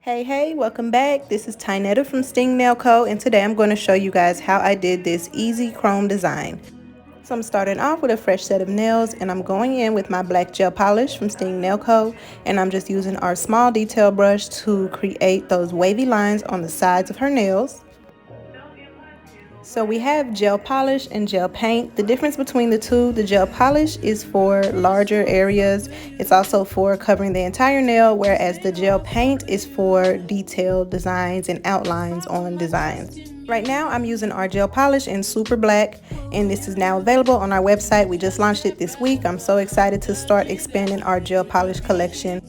Hey, welcome back. This is Tynetta from Sting Nail Co. And today I'm going to show you guys how I did this easy chrome design. So I'm starting off with a fresh set of nails, and I'm going in with my black gel polish from Sting Nail Co. And I'm just using our small detail brush to create those wavy lines on the sides of her nails. So we have gel polish and gel paint. The difference between the two, the gel polish is for larger areas. It's also for covering the entire nail, whereas the gel paint is for detailed designs and outlines on designs. Right now I'm using our gel polish in super black, and this is now available on our website. We just launched it this week. I'm so excited to start expanding our gel polish collection.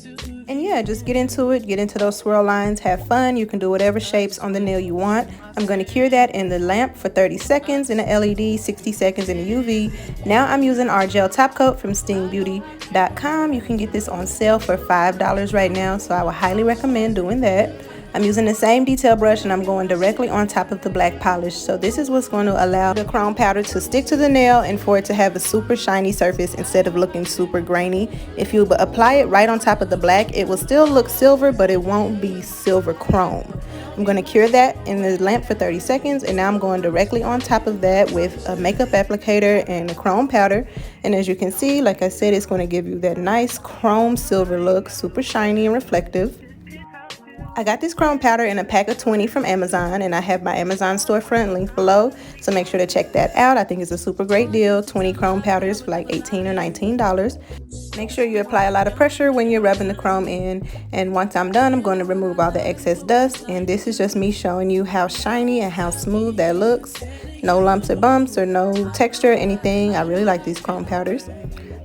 And yeah, just get into it, get into those swirl lines, have fun. You can do whatever shapes on the nail you want. I'm going to cure that in the lamp for 30 seconds, in the LED, 60 seconds in the UV. Now I'm using our gel top coat from stingbeauty.com. You can get this on sale for $5 right now, so I would highly recommend doing that. I'm using the same detail brush, and I'm going directly on top of the black polish. So this is what's going to allow the chrome powder to stick to the nail and for it to have a super shiny surface instead of looking super grainy. If you apply it right on top of the black, it will still look silver, but it won't be silver chrome. I'm going to cure that in the lamp for 30 seconds, and now I'm going directly on top of that with a makeup applicator and a chrome powder. And as you can see, like I said, it's going to give you that nice chrome silver look, super shiny and reflective. I got this chrome powder in a pack of 20 from Amazon, and I have my Amazon storefront linked below, so make sure to check that out. I think it's a super great deal. 20 chrome powders for like $18 or $19. Make sure you apply a lot of pressure when you're rubbing the chrome in, and once I'm done, I'm going to remove all the excess dust. And this is just me showing you how shiny and how smooth that looks. No lumps or bumps or no texture or anything. I really like these chrome powders.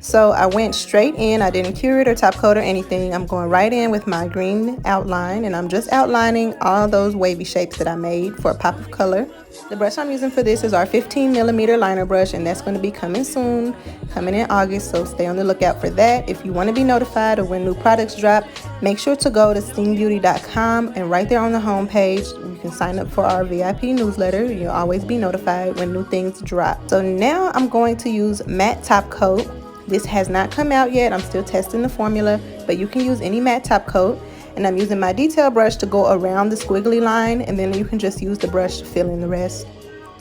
So I went straight in. I didn't cure it or top coat or anything. I'm going right in with my green outline, and I'm just outlining all those wavy shapes that I made for a pop of color. The brush I'm using for this is our 15mm liner brush, and that's going to be coming soon, coming in August, so stay on the lookout for that. If you want to be notified of when new products drop, make sure to go to stingbeauty.com, and right there on the home page you can sign up for our VIP newsletter. You'll always be notified when new things drop. So now I'm going to use matte top coat. This has not come out yet. I'm still testing the formula, but you can use any matte top coat. And I'm using my detail brush to go around the squiggly line, and then you can just use the brush to fill in the rest.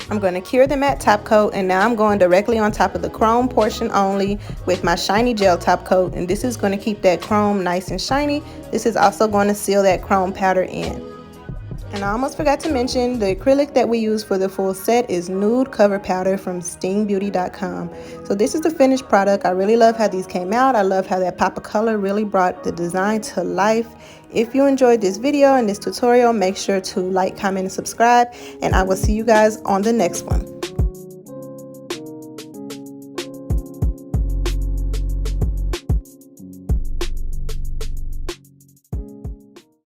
I'm going to cure the matte top coat, and now I'm going directly on top of the chrome portion only with my shiny gel top coat, and this is going to keep that chrome nice and shiny. This is also going to seal that chrome powder in. And I almost forgot to mention, the acrylic that we use for the full set is Nude Cover Powder from stingbeauty.com. So this is the finished product. I really love how these came out. I love how that pop of color really brought the design to life. If you enjoyed this video and this tutorial, make sure to like, comment, and subscribe. And I will see you guys on the next one.